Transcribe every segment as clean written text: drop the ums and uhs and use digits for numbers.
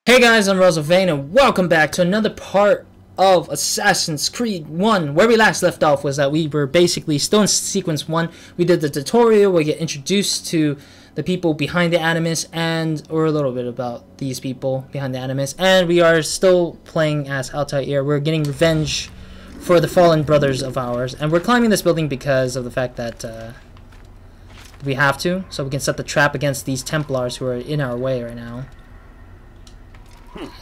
Hey guys, I'm Rosavane and welcome back to another part of Assassin's Creed 1. Where we last left off was that we were basically still in sequence 1. We did the tutorial where we get introduced to the people behind the Animus or a little bit about these people behind the Animus, and we are still playing as Altair. We're getting revenge for the fallen brothers of ours, and we're climbing this building because of the fact that we have to, so we can set the trap against these Templars who are in our way right now.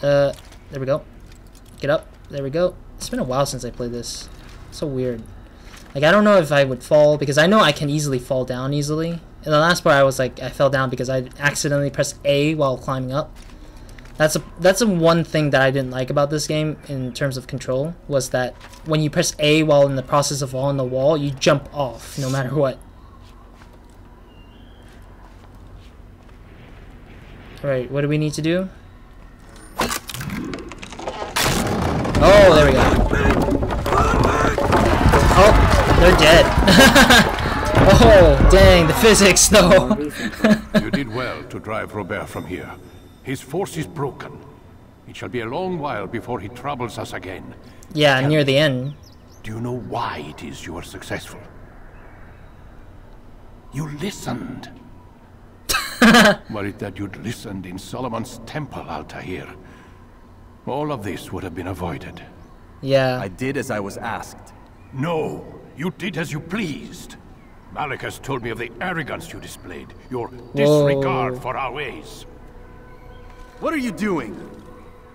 There we go. Get up. There we go. It's been a while since I played this. It's so weird. Like, I don't know if I would fall, because I know I can easily fall down easily. In the last part, I fell down because I accidentally pressed A while climbing up. That's a one thing that I didn't like about this game in terms of control, was that when you press A while in the process of falling the wall, you jump off no matter what. Alright, what do we need to do? Oh, there we go. Oh, they're dead. Oh, dang, the physics, though. You did well to drive Robert from here. His force is broken. It shall be a long while before he troubles us again. Yeah, near the end. Do you know why it is you are successful? You listened. Were it that you'd listened in Solomon's temple, Altair, all of this would have been avoided. Yeah. I did as I was asked. No, you did as you pleased. Malik has told me of the arrogance you displayed, your disregard for our ways. What are you doing?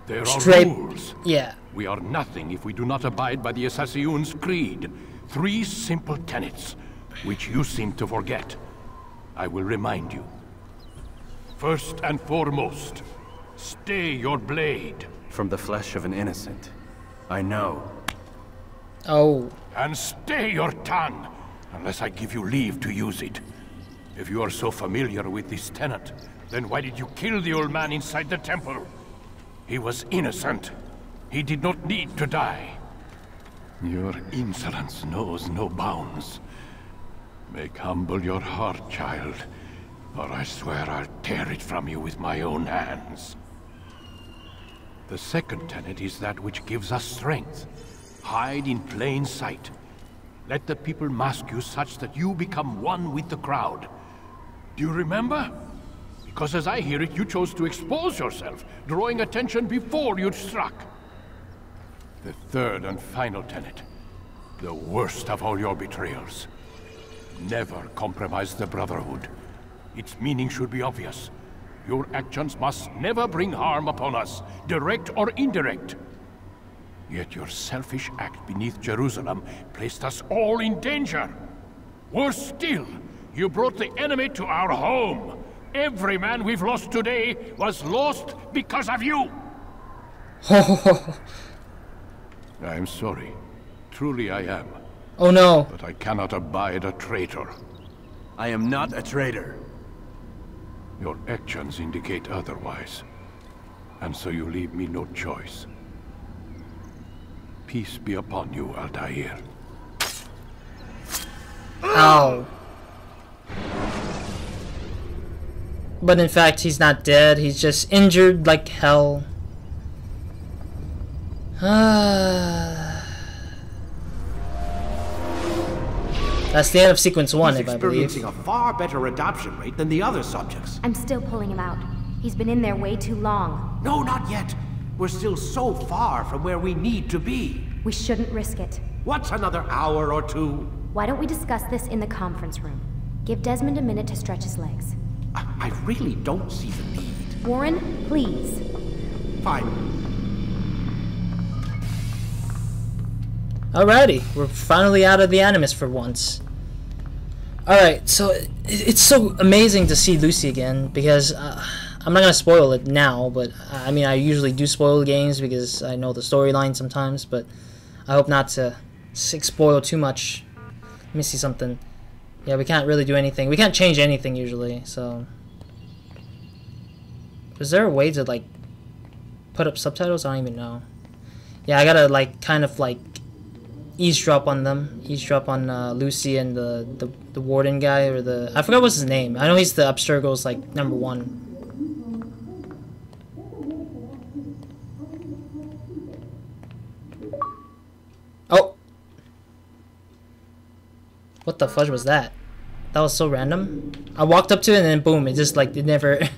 There are Straight. rules. Yeah. We are nothing if we do not abide by the Assassin's Creed. 3 simple tenets, which you seem to forget. I will remind you. First and foremost, stay your blade. From the flesh of an innocent. I know. Oh. And stay your tongue, unless I give you leave to use it. If you are so familiar with this tenet, then why did you kill the old man inside the temple? He was innocent. He did not need to die. Your insolence knows no bounds. Make humble your heart, child, or I swear I'll tear it from you with my own hands. The second tenet is that which gives us strength. Hide in plain sight. Let the people mask you such that you become one with the crowd. Do you remember? Because as I hear it, you chose to expose yourself, drawing attention before you'd struck. The third and final tenet, the worst of all your betrayals. Never compromise the Brotherhood. Its meaning should be obvious. Your actions must never bring harm upon us, direct or indirect. Yet your selfish act beneath Jerusalem placed us all in danger. Worse still, you brought the enemy to our home. Every man we've lost today was lost because of you. I'm sorry. Truly I am. Oh no. But I cannot abide a traitor. I am not a traitor. Your actions indicate otherwise. And so you leave me no choice. Peace be upon you, Altair. Ow. But in fact, he's not dead. He's just injured like hell. That's the end of sequence 1, He's if I believe. experiencing a far better adoption rate than the other subjects. I'm still pulling him out. He's been in there way too long. No, not yet. We're still so far from where we need to be. We shouldn't risk it. What's another hour or two? Why don't we discuss this in the conference room? Give Desmond a minute to stretch his legs. I really don't see the need. Warren, please. Fine. Alrighty, we're finally out of the Animus for once. Alright, so it's so amazing to see Lucy again, because I'm not gonna spoil it now, but I mean, I usually do spoil games because I know the storyline sometimes, but I hope not to spoil too much. Let me see something. Yeah, we can't really do anything. We can't change anything usually, so... Is there a way to, like, put up subtitles? I don't even know. Yeah, I gotta, like, kind of, like, eavesdrop on them. Eavesdrop on Lucy and the warden guy, or the... I forgot what's his name. I know he's the Abstergo's, like, #1. What the fudge was that? That was so random. I walked up to it and then boom, it just like, it never...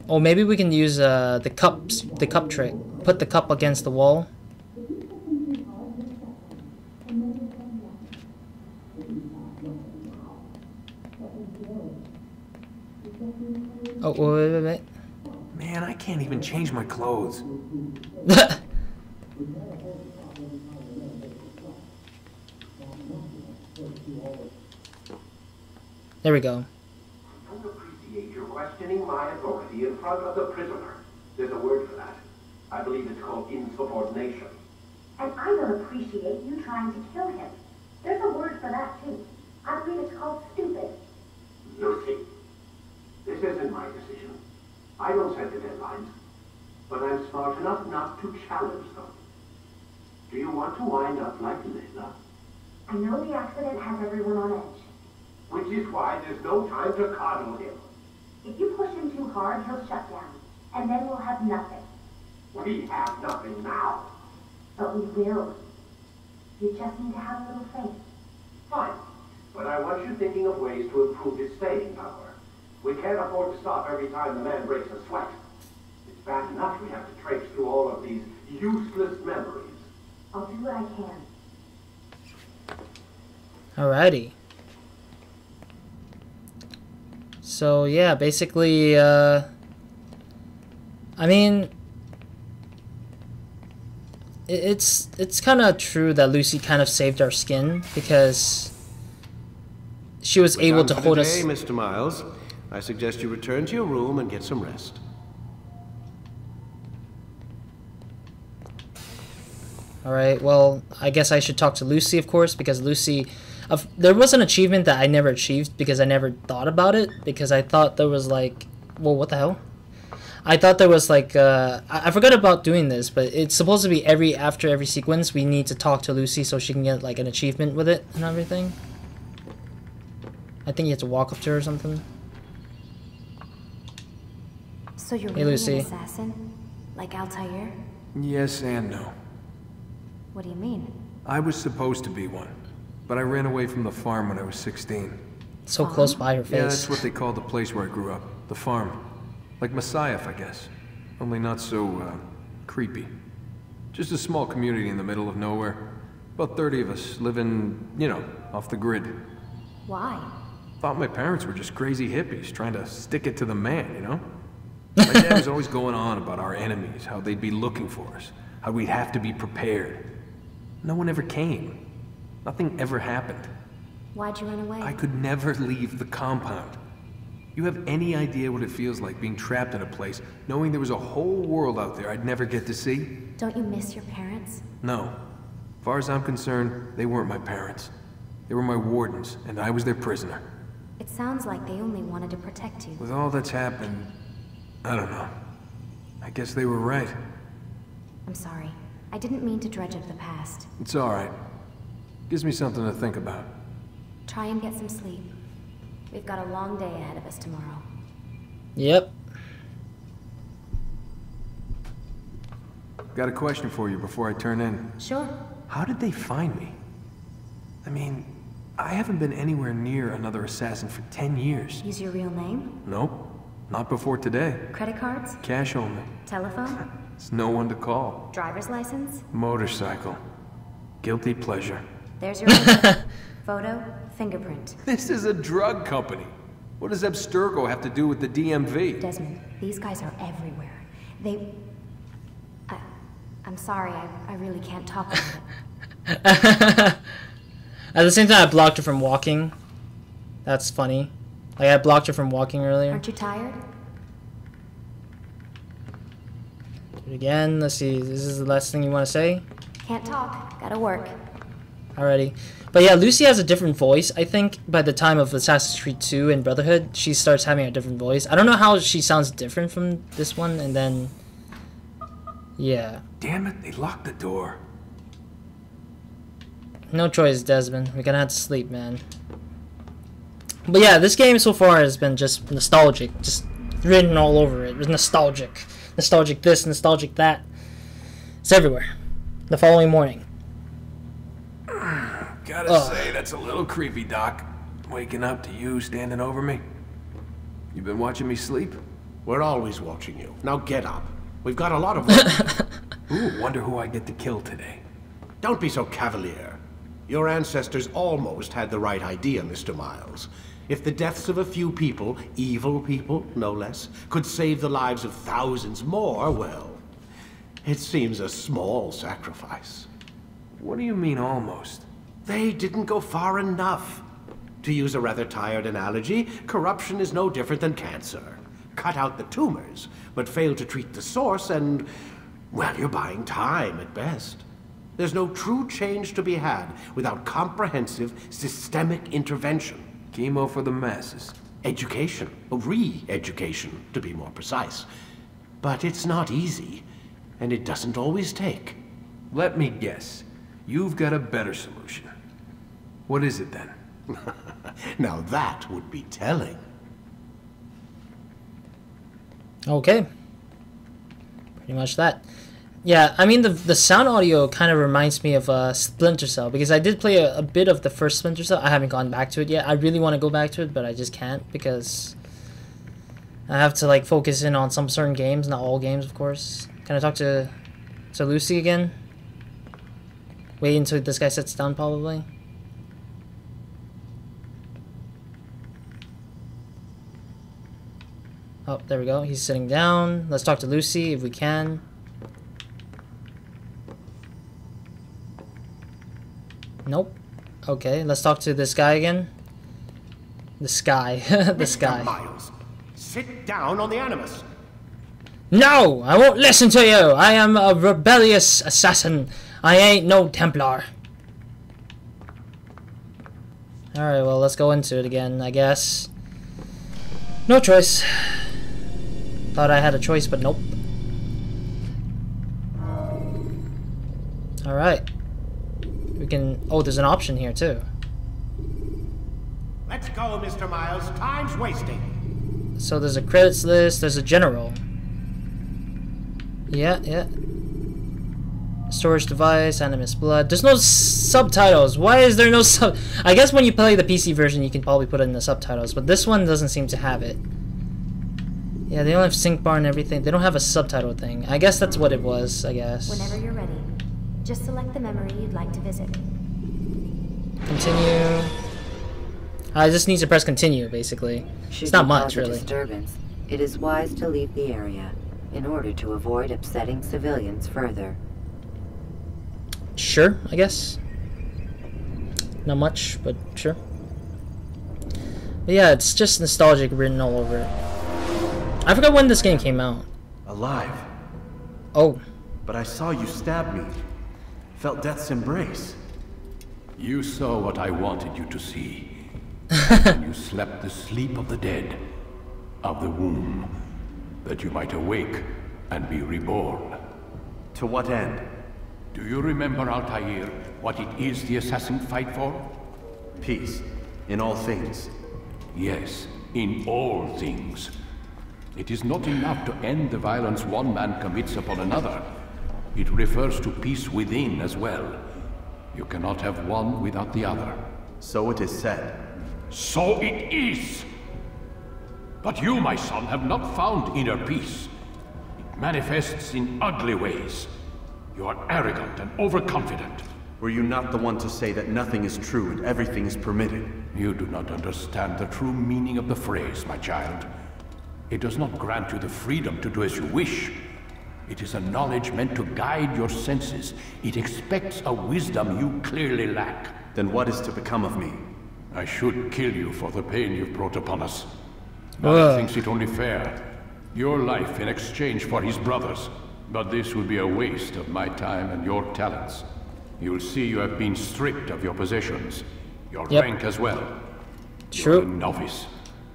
Oh, maybe we can use the cup trick. Put the cup against the wall. Oh, wait. Man, I can't even change my clothes. There we go. I don't appreciate you questioning my authority in front of the prisoner. There's a word for that. I believe it's called insubordination. And I don't appreciate you trying to kill him. There's a word for that, too. I believe it's called stupid. Lucy, this isn't my decision. I don't set the deadlines, but I'm smart enough not to challenge them. Do you want to wind up like Layla? I know the accident has everyone on edge. Which is why there's no time to coddle him. If you push him too hard, he'll shut down. And then we'll have nothing. We have nothing now. But we will. You just need to have a little faith. Fine, but I want you thinking of ways to improve his staying power. We can't afford to stop every time the man breaks a sweat. It's bad enough we have to traipse through all of these useless memories. I'll do what I can. Alrighty. So yeah, basically, I mean, it's kind of true that Lucy kind of saved our skin because she was able to hold us. Mr. Miles, I suggest you return to your room and get some rest. Alright, well, I guess I should talk to Lucy, of course, because Lucy... there was an achievement that I never achieved because I never thought about it, because I thought there was like... Well, what the hell? I thought there was like... I forgot about doing this, but it's supposed to be after every sequence we need to talk to Lucy so she can get like an achievement with it and everything. I think you have to walk up to her or something. So you're Hey, really Lucy. an assassin? Like Altair? Yes and no. What do you mean? I was supposed to be one, but I ran away from the farm when I was 16. So close by her face. Yeah, that's what they called the place where I grew up. The farm. Like Messiah, I guess. Only not so, creepy. Just a small community in the middle of nowhere. About 30 of us living, you know, off the grid. Why? Thought my parents were just crazy hippies trying to stick it to the man, you know? My dad was always going on about our enemies, how they'd be looking for us, how we'd have to be prepared. No one ever came. Nothing ever happened. Why'd you run away? I could never leave the compound. You have any idea what it feels like being trapped in a place, knowing there was a whole world out there I'd never get to see? Don't you miss your parents? No. As far as I'm concerned, they weren't my parents. They were my wardens, and I was their prisoner. It sounds like they only wanted to protect you. With all that's happened, I don't know. I guess they were right. I'm sorry. I didn't mean to dredge up the past. It's alright. Gives me something to think about. Try and get some sleep. We've got a long day ahead of us tomorrow. Yep. Got a question for you before I turn in. Sure. How did they find me? I mean, I haven't been anywhere near another assassin for 10 years. Use your real name? Nope. Not before today. Credit cards? Cash only. Telephone? There's no one to call. Driver's license? Motorcycle. Guilty pleasure. There's your info. Photo, fingerprint. This is a drug company. What does Abstergo have to do with the DMV? Desmond, these guys are everywhere. I'm sorry, I really can't talk about it. At the same time, I blocked her from walking. That's funny. Like, I blocked her from walking earlier. Aren't you tired? Do it again. Let's see. This is the last thing you want to say? Can't talk. Gotta work. Alrighty. But yeah, Lucy has a different voice. I think by the time of Assassin's Creed 2 and Brotherhood, she starts having a different voice. I don't know how she sounds different from this one, and then... Yeah. Damn it, they locked the door. No choice, Desmond. We're gonna have to sleep, man. But yeah, this game so far has been just nostalgic. Just written all over it. It's nostalgic. nostalgic this, nostalgic that. It's everywhere. The following morning. Gotta say, that's a little creepy, Doc. Waking up to you standing over me. You been watching me sleep? We're always watching you. Now get up. We've got a lot of work. Ooh, wonder who I get to kill today. Don't be so cavalier. Your ancestors almost had the right idea, Mr. Miles. If the deaths of a few people, evil people, no less, could save the lives of thousands more, well, it seems a small sacrifice. What do you mean, almost? They didn't go far enough. To use a rather tired analogy, corruption is no different than cancer. Cut out the tumors, but fail to treat the source and, well, you're buying time at best. There's no true change to be had without comprehensive, systemic intervention. Chemo for the masses. Education, re-education, to be more precise. But it's not easy, and it doesn't always take. Let me guess. You've got a better solution. What is it then? Now that would be telling. Okay. Pretty much that. Yeah, I mean, the sound audio kind of reminds me of Splinter Cell, because I did play a bit of the first Splinter Cell. I haven't gone back to it yet. I really want to go back to it, but I just can't, because I have to, like, focus in on some certain games, not all games, of course. Can I talk to Lucy again? Wait until this guy sits down, probably. Oh, there we go. He's sitting down. Let's talk to Lucy if we can. Nope. Okay, let's talk to this guy again. The Sky. The Sky. Miles, sit down on the Animus. No! I won't listen to you! I am a rebellious assassin. I ain't no Templar. Alright, well, let's go into it again, I guess. No choice. Thought I had a choice, but nope. Alright. We can... Oh, there's an option here, too. Let's go, Mr. Miles. Time's wasting. So there's a credits list, there's a general. Yeah. Storage device, Animus Blood. There's no subtitles. Why is there no sub... I guess when you play the PC version, you can probably put in the subtitles, but this one doesn't seem to have it. Yeah, they don't have sync bar and everything. They don't have a subtitle thing. I guess that's what it was, I guess. Whenever you're ready, just select the memory you'd like to visit. Continue. I just need to press continue, basically. It's not much, really. Disturbance, it is wise to leave the area in order to avoid upsetting civilians further. Sure, I guess. Not much, but sure. But yeah, it's just nostalgic written all over it. I forgot when this game came out. Alive. Oh. But I saw you stab me. Felt death's embrace. You saw what I wanted you to see. When you slept the sleep of the dead, of the womb, that you might awake and be reborn. To what end? Do you remember, Altair, what it is the assassins fight for? Peace. In all things. Yes, in all things. It is not enough to end the violence one man commits upon another. It refers to peace within as well. You cannot have one without the other. So it is said. So it is! But you, my son, have not found inner peace. It manifests in ugly ways. You are arrogant and overconfident. Were you not the one to say that nothing is true and everything is permitted? You do not understand the true meaning of the phrase, my child. It does not grant you the freedom to do as you wish. It is a knowledge meant to guide your senses. It expects a wisdom you clearly lack. Then what is to become of me? I should kill you for the pain you've brought upon us. Mother thinks it only fair. Your life in exchange for his brother's. But this would be a waste of my time and your talents. You'll see you have been stripped of your possessions. Your rank as well. True. You're a novice.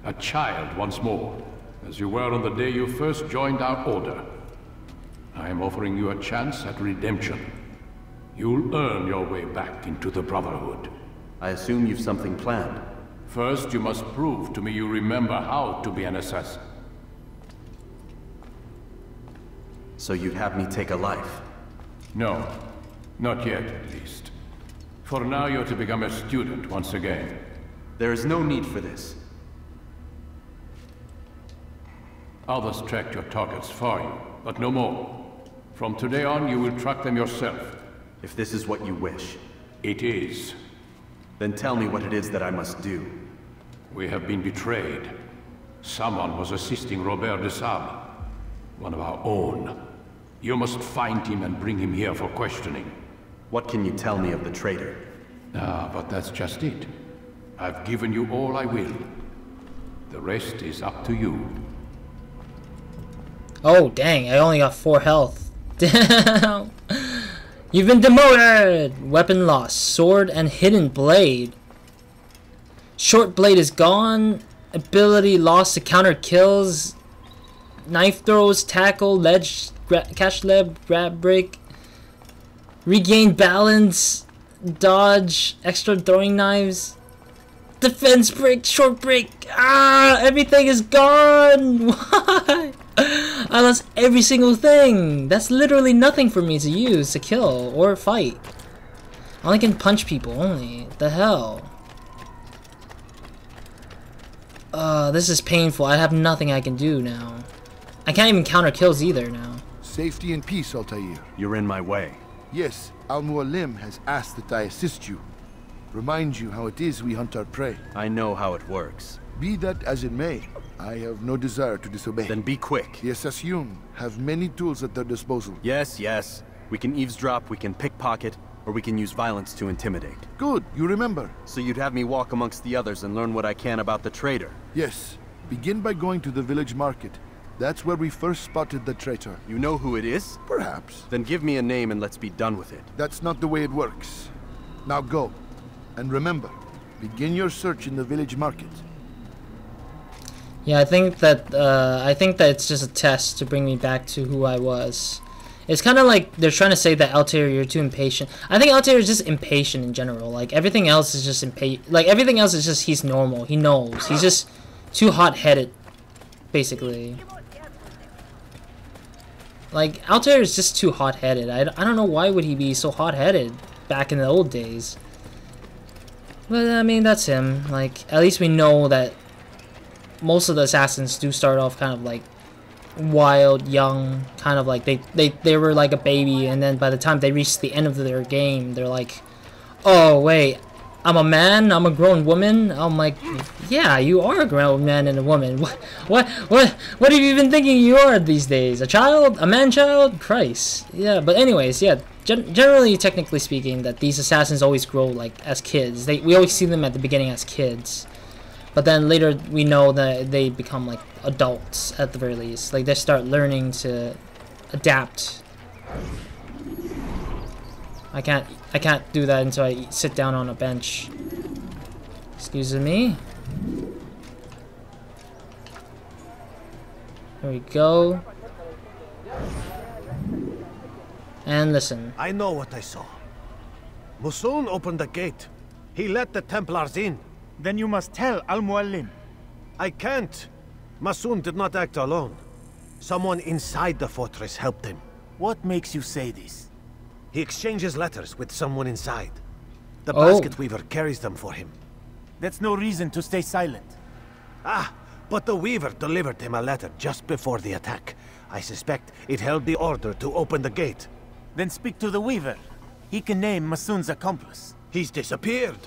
A child once more. As you were on the day you first joined our order. I am offering you a chance at redemption. You'll earn your way back into the Brotherhood. I assume you've something planned. First, you must prove to me you remember how to be an assassin. So you'd have me take a life? No, not yet at least. For now you're to become a student once again. There is no need for this. Others tracked your targets for you, but no more. From today on, you will track them yourself. If this is what you wish. It is. Then tell me what it is that I must do. We have been betrayed. Someone was assisting Robert de Sable, one of our own. You must find him and bring him here for questioning. What can you tell me of the traitor? Ah, but that's just it. I've given you all I will. The rest is up to you. Oh, dang, I only got 4 health. Damn! You've been demoted! Weapon lost. Sword and hidden blade. Short blade is gone. Ability lost to counter kills. Knife throws, tackle, ledge, catch leb, grab break. Regain balance. Dodge, extra throwing knives. Defense break, short break. Ah, everything is gone. Why? I lost every single thing. That's literally nothing for me to use to kill or fight. I only can punch people only. The hell? This is painful. I have nothing I can do now. I can't even counter kills either now. Safety and peace, Altair. You're in my way. Yes, Al-Mualim has asked that I assist you. Remind you how it is we hunt our prey. I know how it works. Be that as it may, I have no desire to disobey. Then be quick. The Assassin have many tools at their disposal. Yes, yes. We can eavesdrop, we can pickpocket, or we can use violence to intimidate. Good, you remember. So you'd have me walk amongst the others and learn what I can about the traitor? Yes. Begin by going to the village market. That's where we first spotted the traitor. You know who it is? Perhaps. Then give me a name and let's be done with it. That's not the way it works. Now go. And remember, begin your search in the village market. Yeah, I think that it's just a test to bring me back to who I was. It's kind of like they're trying to say that Altair, you're too impatient. I think Altair is just impatient in general. Like everything else is just impatient. Like everything else is just he's normal. He knows. He's just too hot-headed, basically. Like Altair is just too hot-headed. I don't know why would he be so hot-headed back in the old days. But I mean that's him. Like at least we know that most of the assassins do start off kind of like wild, young, kind of like they were like a baby, and then by the time they reach the end of their game, they're like, oh wait, I'm a man, I'm a grown woman. I'm like, yeah, you are a grown man and a woman. What have you been thinking you are these days? A child? A man-child? Christ. Yeah, but anyways, yeah, generally, technically speaking, that these assassins always grow like as kids. We always see them at the beginning as kids. But then later we know that they become like adults at the very least. Like they start learning to adapt. I can't do that until I sit down on a bench. Excuse me. There we go. And listen. I know what I saw. Musun opened the gate. He let the Templars in. Then you must tell Al-Mualim. I can't. Musun did not act alone. Someone inside the fortress helped him. What makes you say this? He exchanges letters with someone inside. The basket weaver carries them for him. That's no reason to stay silent. Ah, but the weaver delivered him a letter just before the attack. I suspect it held the order to open the gate. Then speak to the weaver. He can name Musun's accomplice. He's disappeared.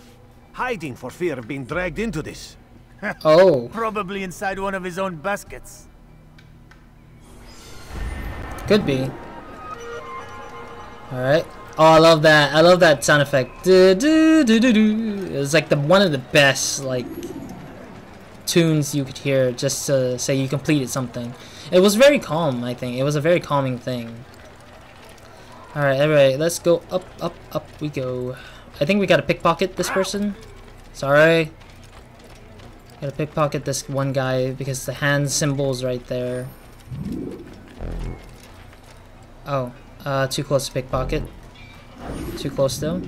Hiding for fear of being dragged into this. Oh. Probably inside one of his own baskets. Could be. Alright. Oh, I love that. I love that sound effect. Do, do, do, do, do. It was like one of the best like tunes you could hear just to say you completed something. It was very calm, I think. It was a very calming thing. Alright, let's go up, up, up we go. I think we gotta pickpocket this person. Sorry. Gotta pickpocket this one guy because the hand symbol's right there. Oh, too close to pickpocket. Too close though.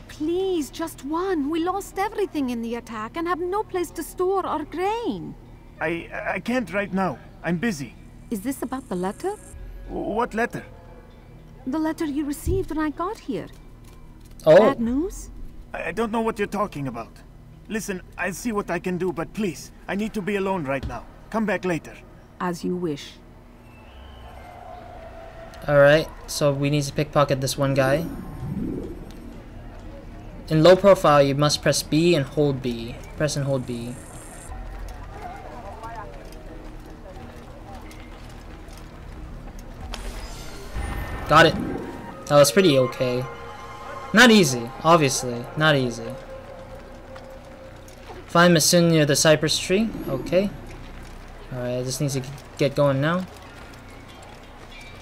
Please, just one. We lost everything in the attack and have no place to store our grain. I can't right now. I'm busy. Is this about the letter? What letter? The letter you received when I got here. Oh. Bad news? I don't know what you're talking about. Listen, I'll see what I can do, but please, I need to be alone right now. Come back later. As you wish. Alright, so we need to pickpocket this one guy. In low profile, you must press B and hold B. Press and hold B. Got it. That was pretty okay. Not easy, obviously. Not easy. Find Masun near the cypress tree. Okay. Alright, I just need to get going now.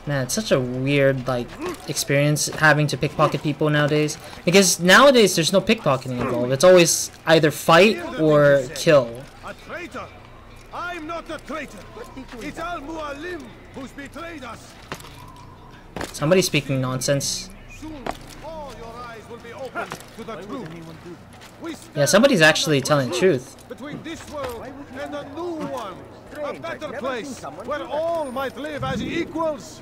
Man, it's such a weird, like, experience having to pickpocket people nowadays. Because nowadays, there's no pickpocketing involved. It's always either fight or kill. A traitor? I'm not a traitor. It's Al-Mualim who's betrayed us. Somebody's speaking nonsense. Soon, all your eyes will be open to the truth. Yeah, somebody's actually telling the truth. Between this world and a new one, a better place where all might live as equals.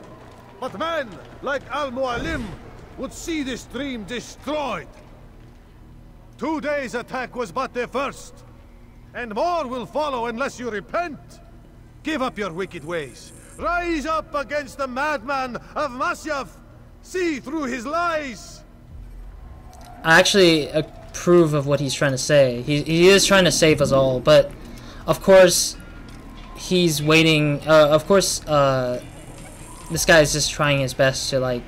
But men like Al-Mualim would see this dream destroyed. Today's attack was but the first, and more will follow unless you repent. Give up your wicked ways. Rise up against the madman of Masyaf. See through his lies. I actually approve of what he's trying to say. He is trying to save us all, but of course he's waiting. Of course, this guy is just trying his best to like.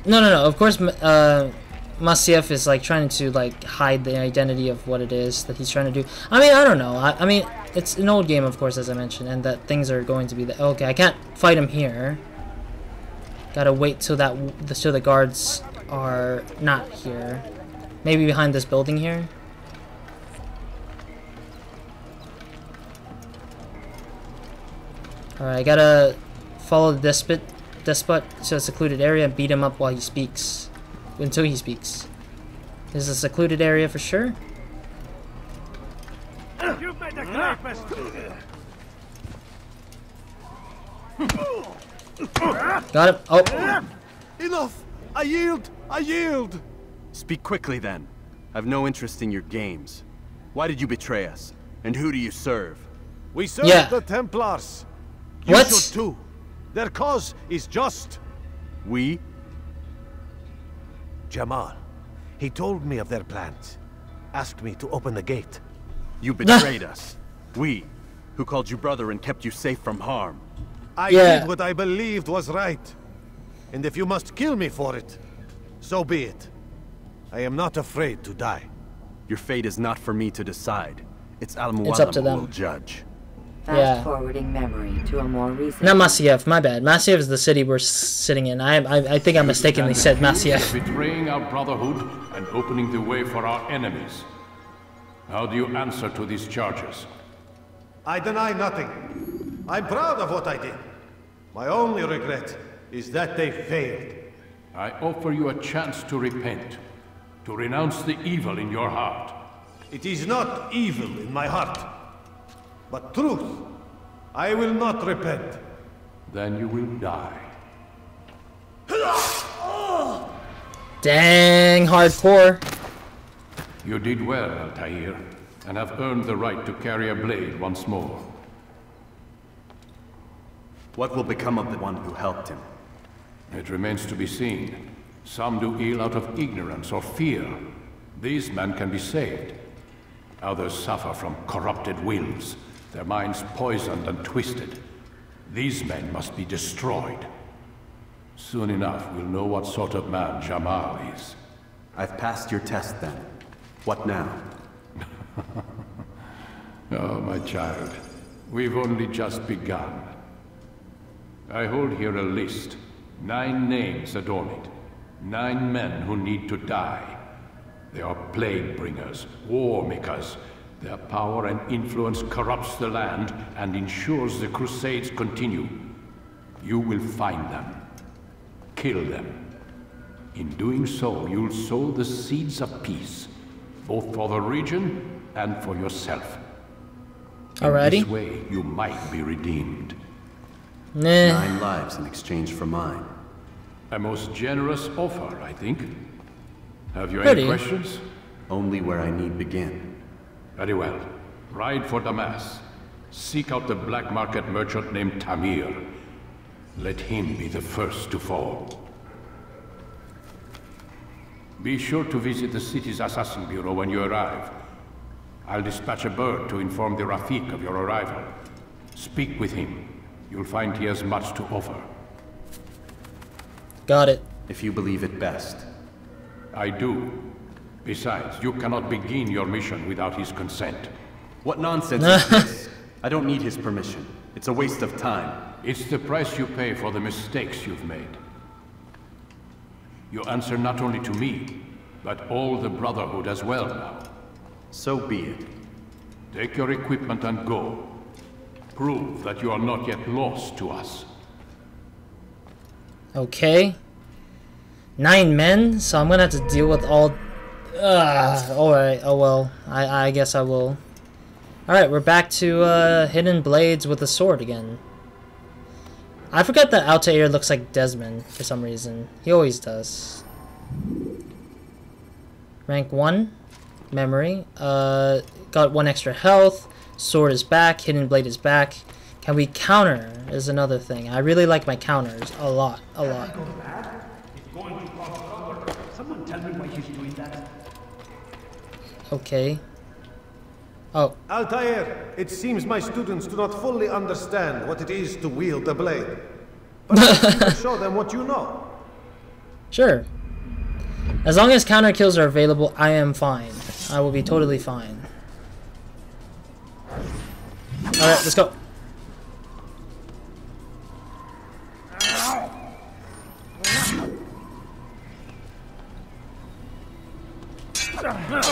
No. Of course, Masyaf is like trying to like hide the identity of what it is that he's trying to do. I mean, I don't know. I mean, it's an old game, of course, as I mentioned, and that things are going to be the okay. I can't fight him here. Gotta wait till the guards are not here. Maybe behind this building here. Alright, I gotta follow the despot to a secluded area and beat him up while he speaks. Until he speaks. This is a secluded area for sure. You better grab us. Got him. Oh. Enough! I yield! I yield! Speak quickly then. I've no interest in your games. Why did you betray us? And who do you serve? We serve the Templars. You should too. Their cause is just. We? Jamal. He told me of their plans. Asked me to open the gate. You betrayed us. We, who called you brother and kept you safe from harm. I did what I believed was right. And if you must kill me for it, so be it. I am not afraid to die. Your fate is not for me to decide. It's Al-Mualim It's up to them. who will judge. Fast-forwarding memory to a more recent... Not Masyaf, my bad. Masyaf is the city we're sitting in. I think I mistakenly said Masyaf. Betraying our brotherhood and opening the way for our enemies. How do you answer to these charges? I deny nothing. I'm proud of what I did. My only regret is that they failed. I offer you a chance to repent, to renounce the evil in your heart. It is not evil in my heart, but truth. I will not repent. Then you will die. Dang, hardcore. You did well, Altair, and have earned the right to carry a blade once more. What will become of the one who helped him? It remains to be seen. Some do ill out of ignorance or fear. These men can be saved. Others suffer from corrupted wills, their minds poisoned and twisted. These men must be destroyed. Soon enough, we'll know what sort of man Jamal is. I've passed your test then. What now? Oh, my child. We've only just begun. I hold here a list. 9 names adorn it. 9 men who need to die. They are plague bringers, war makers. Their power and influence corrupts the land and ensures the Crusades continue. You will find them. Kill them. In doing so, you'll sow the seeds of peace, both for the region and for yourself. Alrighty. In this way, you might be redeemed. Nah. 9 lives in exchange for mine. A most generous offer, I think. Have you Pretty. any questions? Only where I need begin. Very well. Ride for Damas. Seek out the black market merchant named Tamir. Let him be the first to fall. Be sure to visit the city's assassin bureau when you arrive. I'll dispatch a bird to inform the Rafik of your arrival. Speak with him. You'll find he has much to offer. Got it. If you believe it best. I do. Besides, you cannot begin your mission without his consent. What nonsense is this? I don't need his permission. It's a waste of time. It's the price you pay for the mistakes you've made. You answer not only to me, but all the Brotherhood as well now. So be it. Take your equipment and go. Prove that you are not yet lost to us. Okay. 9 men, so I'm gonna have to deal with all... alright, oh well. I guess I will. Alright, we're back to Hidden Blades with a sword again. I forgot that Altair looks like Desmond for some reason. He always does. Rank 1. Memory. Got 1 extra health. Sword is back. Hidden Blade is back. Can we counter is another thing. I really like my counters a lot. A lot. Someone tell me why he's doing that. Okay. Oh. Altair, it seems my students do not fully understand what it is to wield a blade. But you can show them what you know. Sure. As long as counter kills are available, I am fine. I will be totally fine. Alright, let's go.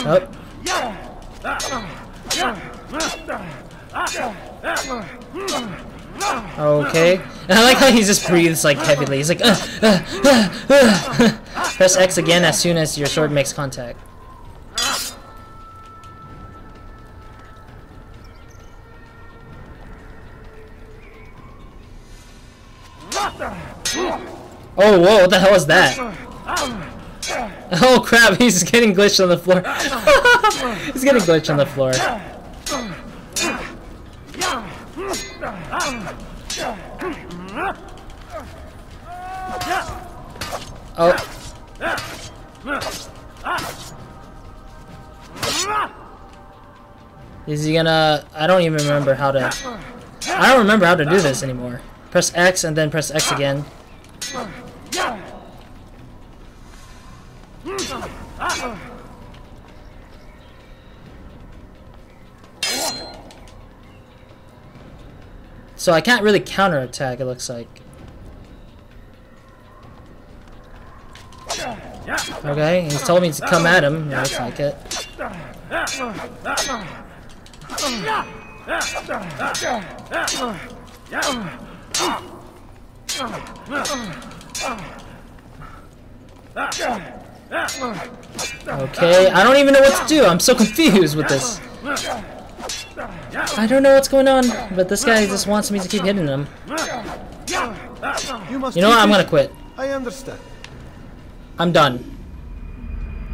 Up. Okay. And I like how he just breathes like heavily. He's like, Press X again as soon as your sword makes contact. Oh, whoa, what the hell was that? Oh crap, he's getting glitched on the floor. He's getting glitched on the floor. Oh. Is he gonna... I don't even remember how to... I don't remember how to do this anymore. Press X and then press X again. So I can't really counterattack, it looks like. Okay, he's told me to come at him. Yeah, looks like it. Okay, I don't even know what to do. I'm so confused with this. I don't know what's going on, but this guy just wants me to keep hitting him. You know what? I'm gonna quit. I understand. I'm done.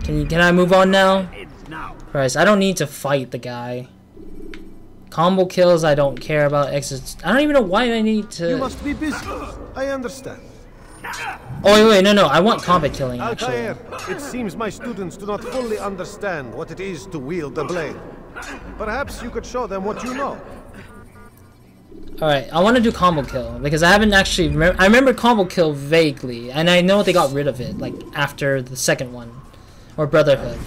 Can I move on now? Christ, I don't need to fight the guy. Combo kills, I don't care about. Exits. I don't even know why I need to. You must be busy. I understand. Oh wait, no, I want combat killing actually. Altair, it seems my students do not fully understand what it is to wield a blade. Perhaps you could show them what you know. Alright, I want to do combo kill because I haven't actually. I remember combo kill vaguely, and I know they got rid of it like after the second one, or Brotherhood.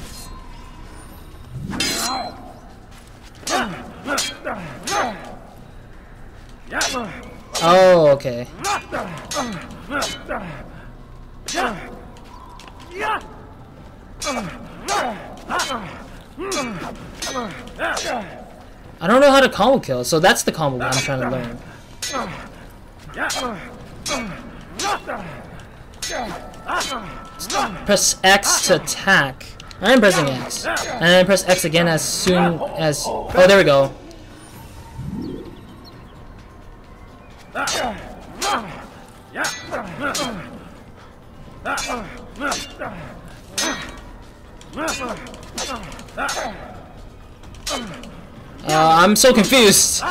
Oh, okay. I don't know how to combo kill, so that's the combo I'm trying to learn. Press X to attack. I am pressing X. And then press X again as soon as... Oh, there we go. I'm so confused. I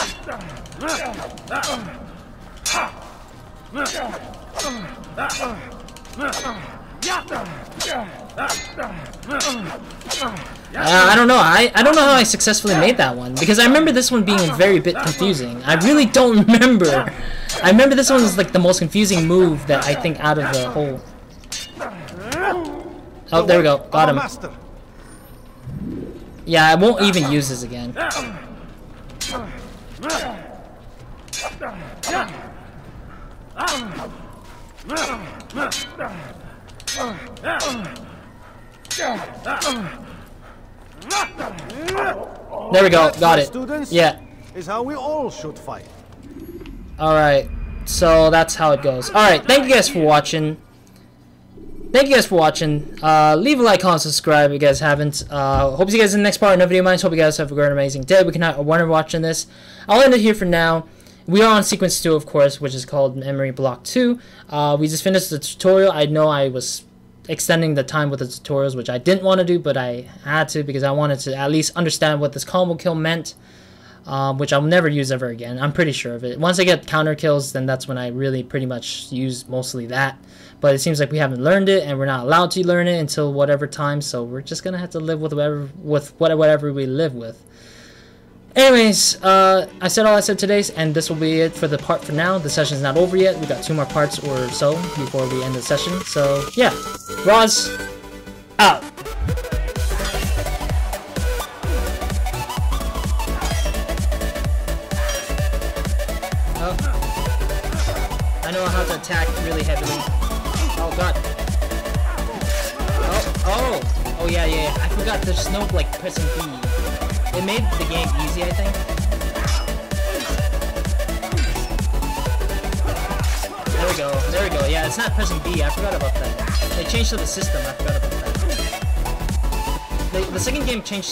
don't know. I don't know how I successfully made that one, because I remember this one being very bit confusing. I really don't remember. I remember this one was like the most confusing move that I think out of the whole. Oh, there we go. Got him. Yeah, I won't even use this again. There we go. Got it. Yeah. Is how we all should fight. Alright. So that's how it goes. Alright, thank you guys for watching. Leave a like, comment, subscribe if you guys haven't. Hope you guys in the next part of the video. Hope you guys have a great, amazing day. We cannot wonder watching this. I'll end it here for now. We are on sequence 2, of course, which is called Memory Block 2. We just finished the tutorial. I know I was extending the time with the tutorials, which I didn't want to do, but I had to because I wanted to at least understand what this combo kill meant, which I'll never use ever again. I'm pretty sure of it. Once I get counter kills, then that's when I really pretty much use mostly that. But it seems like we haven't learned it, and we're not allowed to learn it until whatever time, so we're just gonna have to live with whatever we live with. Anyways, I said all I said today, and this will be it for the part for now. The session's not over yet. We got 2 more parts or so before we end the session. So yeah, Roz out. Oh, I know how to attack really heavily. Oh god. Oh yeah. I forgot there's no like pressing B. It made the game easy, I think. There we go. Yeah, it's not pressing B. I forgot about that. They changed to the system. I forgot about that. The second game changed